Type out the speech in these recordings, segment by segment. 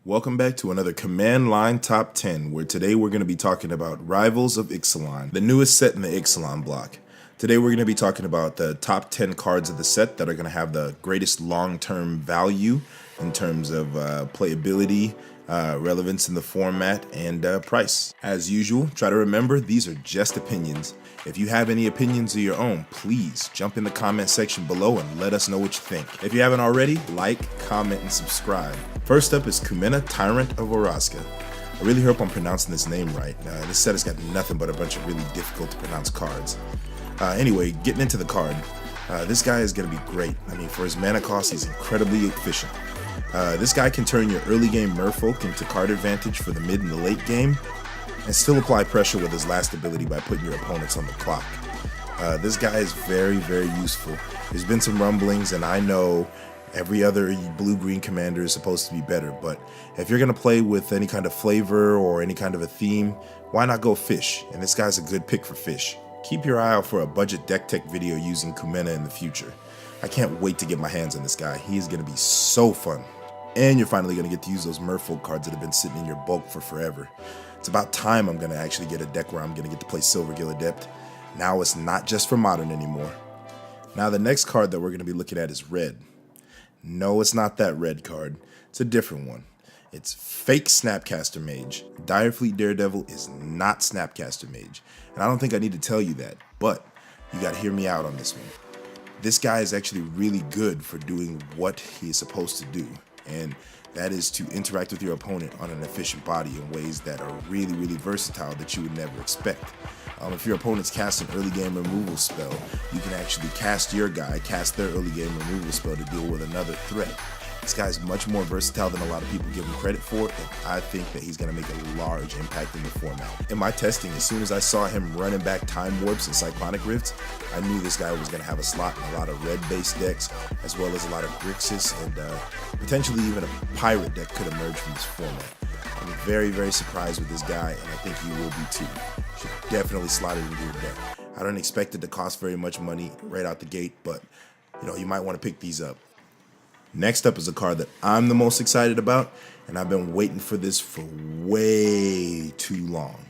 Welcome back to another Command Line Top 10, where today we're going to be talking about Rivals of Ixalan, the newest set in the Ixalan Block. Today we're going to be talking about the top 10 cards of the set that are going to have the greatest long-term value in terms of playability, relevance in the format, and price. As usual, try to remember these are just opinions. If you have any opinions of your own, please jump in the comment section below and let us know what you think. If you haven't already, like, comment, and subscribe. First up is Kumena, Tyrant of Orazca. I really hope I'm pronouncing this name right. This set has got nothing but a bunch of really difficult to pronounce cards. Anyway, getting into the card. This guy is going to be great. I mean, for his mana cost, he's incredibly efficient. This guy can turn your early game merfolk into card advantage for the mid and the late game, and still apply pressure with his last ability by putting your opponents on the clock. This guy is very, very useful. There's been some rumblings, and I know every other blue-green commander is supposed to be better, but if you're going to play with any kind of flavor or any kind of a theme, why not go fish? And this guy's a good pick for fish. Keep your eye out for a budget deck tech video using Kumena in the future. I can't wait to get my hands on this guy. He is going to be so fun. And you're finally going to get to use those merfolk cards that have been sitting in your bulk for forever. It's about time I'm going to actually get a deck where I'm going to get to play Silvergill Adept. Now it's not just for Modern anymore. Now the next card that we're going to be looking at is red. No, it's not that red card. It's a different one. It's fake Snapcaster Mage. Dynafleet Daredevil is not Snapcaster Mage. And I don't think I need to tell you that, but you got to hear me out on this one. This guy is actually really good for doing what he is supposed to do, and that is to interact with your opponent on an efficient body in ways that are really, really versatile that you would never expect. If your opponent's cast an early game removal spell, you can actually cast your guy, cast their early game removal spell to deal with another threat. This guy's much more versatile than a lot of people give him credit for, and I think that he's going to make a large impact in the format. In my testing, as soon as I saw him running back Time Warps and Cyclonic Rifts, I knew this guy was going to have a slot in a lot of red-based decks, as well as a lot of Grixis, and potentially even a Pirate deck could emerge from this format. I'm very, very surprised with this guy, and I think you will be too. Should definitely slot it into your deck. I don't expect it to cost very much money right out the gate, but you might want to pick these up. Next up is a card that I'm the most excited about, and I've been waiting for this for way too long.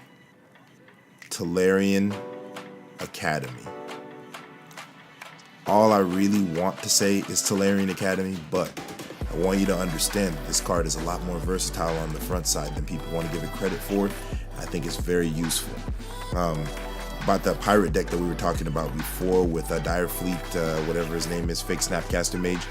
Tellurian Academy. All I really want to say is Tellurian Academy, but I want you to understand that this card is a lot more versatile on the front side than people want to give it credit for. I think it's very useful. About that pirate deck that we were talking about before with Direfleet, whatever his name is, fake Snapcaster Mage,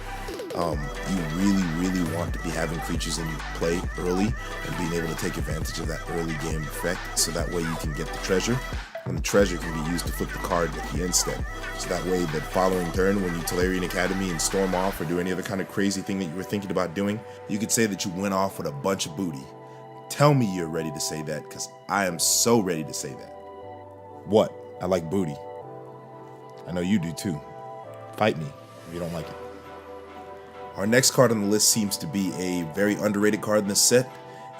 you really, really want to be having creatures in play early and being able to take advantage of that early game effect, so that way you can get the treasure, and the treasure can be used to flip the card at the end step. So that way the following turn, when you Tellurian Academy and storm off or do any other kind of crazy thing that you were thinking about doing, you could say that you went off with a bunch of booty. Tell me you're ready to say that, because I am so ready to say that. What? I like booty. I know you do too. Fight me if you don't like it. Our next card on the list seems to be a very underrated card in this set.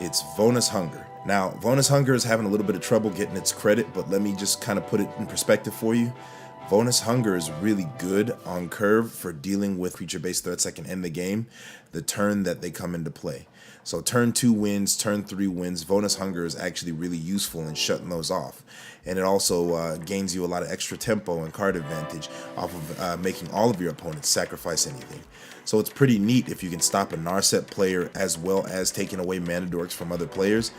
It's Vona's Hunger. Now, Vona's Hunger is having a little bit of trouble getting its credit, but let me just kind of put it in perspective for you. Vona's Hunger is really good on curve for dealing with creature-based threats that can end the game the turn that they come into play. So turn 2 wins, turn 3 wins, Vona's Hunger is actually really useful in shutting those off. And it also gains you a lot of extra tempo and card advantage off of making all of your opponents sacrifice anything. So it's pretty neat if you can stop a Narset player as well as taking away mana dorks from other players.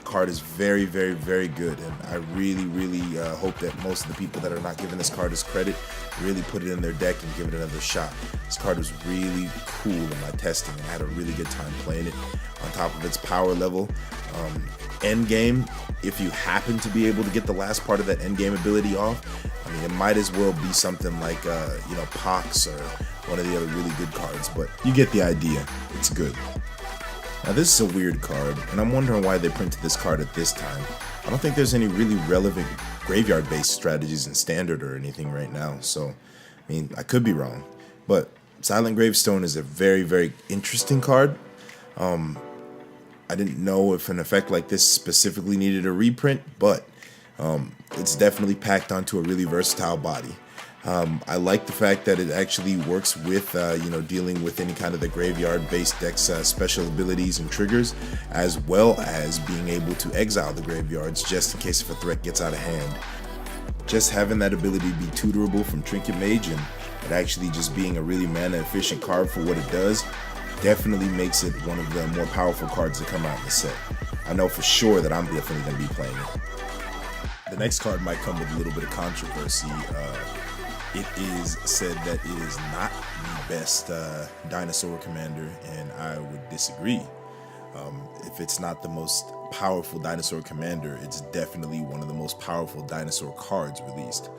Card is very, very, very good, and I really, really hope that most of the people that are not giving this card as credit really put it in their deck and give it another shot. This card was really cool in my testing, and I had a really good time playing it. On top of its power level, end game, if you happen to be able to get the last part of that end game ability off, I mean, it might as well be something like Pox or one of the other really good cards, but you get the idea. It's good. Now this is a weird card, and I'm wondering why they printed this card at this time. I don't think there's any really relevant graveyard-based strategies in Standard or anything right now, so, I mean, I could be wrong. But Silent Gravestone is a very, very interesting card. I didn't know if an effect like this specifically needed a reprint, but it's definitely packed onto a really versatile body. I like the fact that it actually works with, dealing with any kind of the graveyard-based deck's special abilities and triggers, as well as being able to exile the graveyards just in case if a threat gets out of hand. Just having that ability to be tutorable from Trinket Mage and it actually just being a really mana-efficient card for what it does definitely makes it one of the more powerful cards that come out in the set. I know for sure that I'm definitely going to be playing it. The next card might come with a little bit of controversy. It is said that it is not the best dinosaur commander, and I would disagree. If it's not the most powerful dinosaur commander, it's definitely one of the most powerful dinosaur cards released,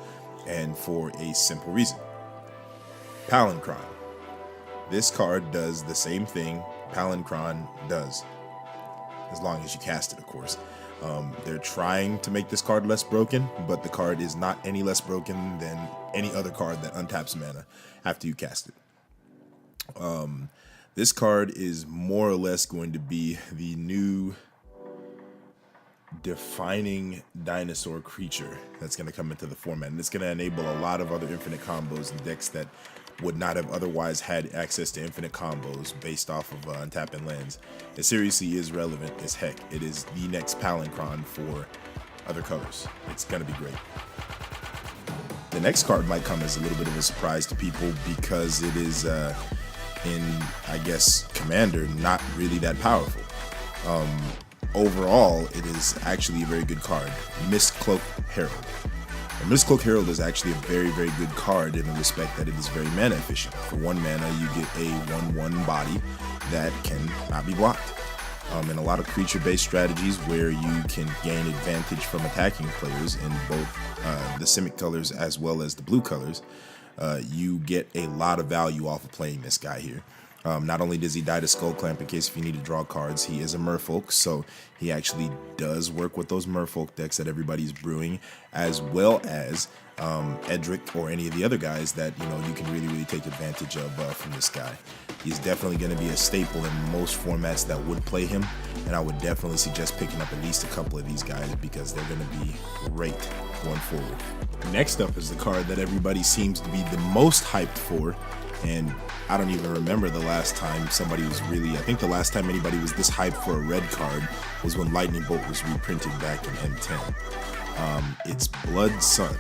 and for a simple reason. Palinchron. This card does the same thing Palinchron does, as long as you cast it, of course. They're trying to make this card less broken, but the card is not any less broken than any other card that untaps mana after you cast it. This card is more or less going to be the new defining dinosaur creature that's going to come into the format, and it's going to enable a lot of other infinite combos and decks that would not have otherwise had access to infinite combos based off of untapping lands. It seriously is relevant as heck. It is the next Palinchron for other colors. It's going to be great. The next card might come as a little bit of a surprise to people because it is, in, I guess, Commander, not really that powerful. Overall, it is actually a very good card. Mist-Cloak Herald. And Mist-Cloak Herald is actually a very, very good card in the respect that it is very mana efficient. For 1 mana, you get a 1/1 body that can not be blocked. In a lot of creature-based strategies where you can gain advantage from attacking players in both the Simic colors as well as the blue colors, you get a lot of value off of playing this guy here. Not only does he die to Skull Clamp in case if you need to draw cards, he is a Merfolk, so he actually does work with those Merfolk decks that everybody's brewing, as well as Edric or any of the other guys that you can really take advantage of from this guy. He's definitely going to be a staple in most formats that would play him, and I would definitely suggest picking up at least a couple of these guys because they're going to be great going forward. Next up is the card that everybody seems to be the most hyped for, and I don't even remember the last time somebody was really, I think the last time anybody was this hyped for a red card was when Lightning Bolt was reprinted back in N10. It's Blood Sun.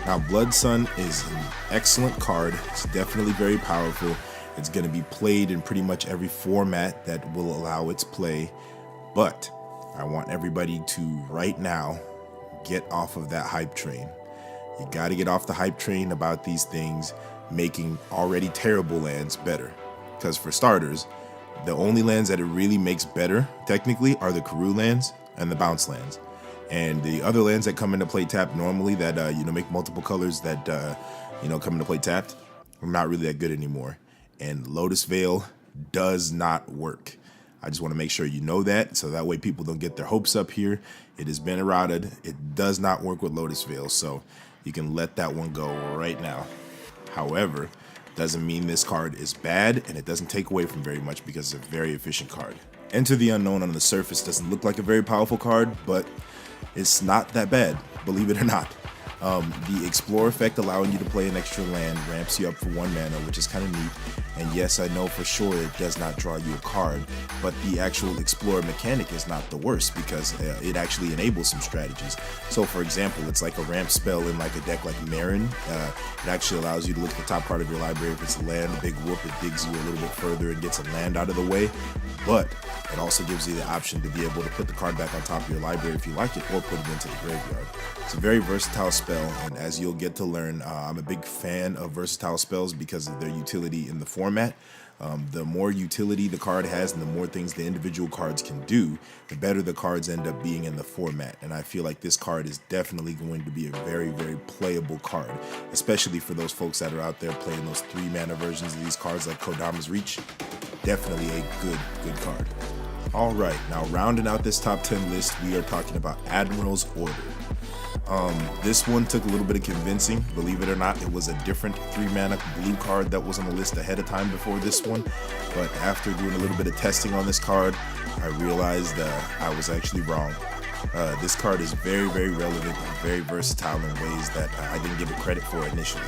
Now, Blood Sun is an excellent card. It's definitely very powerful. It's going to be played in pretty much every format that will allow its play, but I want everybody to, right now, get off of that hype train. You got to get off the hype train about these things making already terrible lands better. Because for starters, the only lands that it really makes better, technically, are the Karoo lands and the bounce lands. And the other lands that come into play tapped normally that, make multiple colors that, come into play tapped, are not really that good anymore. And Lotus Veil does not work. I just want to make sure you know that, so that way people don't get their hopes up here. It has been errated. It does not work with Lotus Veil, so you can let that one go right now. However, doesn't mean this card is bad, and it doesn't take away from very much because it's a very efficient card. Enter the Unknown on the surface doesn't look like a very powerful card, but it's not that bad, believe it or not. The Explore effect allowing you to play an extra land ramps you up for 1 mana, which is kind of neat. And yes, I know for sure it does not draw you a card, but the actual Explore mechanic is not the worst because it actually enables some strategies. So for example, it's like a ramp spell in like a deck like Marin. It actually allows you to look at the top part of your library. If it's a land, a big whoop, it digs you a little bit further and gets a land out of the way. But it also gives you the option to be able to put the card back on top of your library if you like it, or put it into the graveyard. It's a very versatile spell, and as you'll get to learn, I'm a big fan of versatile spells because of their utility in the format. The more utility the card has and the more things the individual cards can do, the better the cards end up being in the format. And I feel like this card is definitely going to be a very, very playable card, especially for those folks that are out there playing those 3-mana versions of these cards like Kodama's Reach. Definitely a good card. All right, now rounding out this top 10 list, we are talking about Admirals Order. This one took a little bit of convincing. Believe it or not, it was a different 3-mana blue card that was on the list ahead of time before this one. But after doing a little bit of testing on this card, I realized I was actually wrong. This card is very, very relevant and very versatile in ways that I didn't give it credit for initially.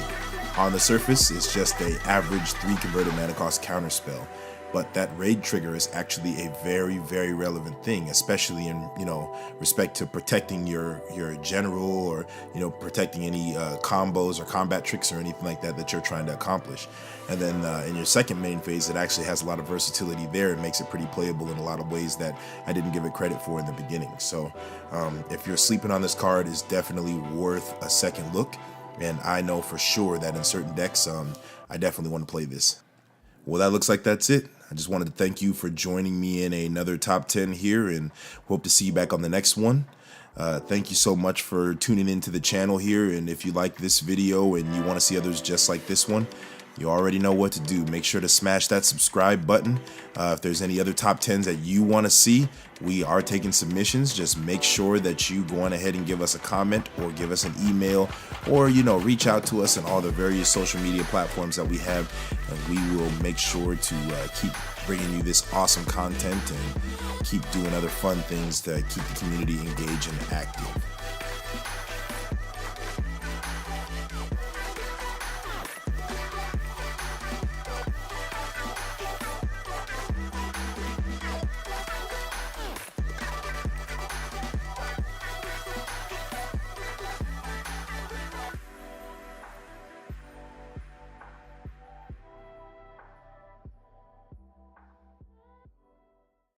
On the surface, it's just a average 3 converted mana cost counterspell, but that raid trigger is actually a very, very relevant thing, especially in, respect to protecting your general, or, protecting any combos or combat tricks or anything like that you're trying to accomplish. And then in your second main phase, it actually has a lot of versatility there. It makes it pretty playable in a lot of ways that I didn't give it credit for in the beginning. So if you're sleeping on this card, it's definitely worth a second look. And I know for sure that in certain decks, I definitely want to play this. Well, that looks like that's it. I just wanted to thank you for joining me in another top 10 here, and hope to see you back on the next one. Thank you so much for tuning into the channel here, and if you like this video and you want to see others just like this one, you already know what to do. Make sure to smash that subscribe button. If there's any other top 10s that you want to see, we are taking submissions. Just make sure that you go on ahead and give us a comment or give us an email, or reach out to us on all the various social media platforms that we have, and we will make sure to keep bringing you this awesome content and keep doing other fun things to keep the community engaged and active.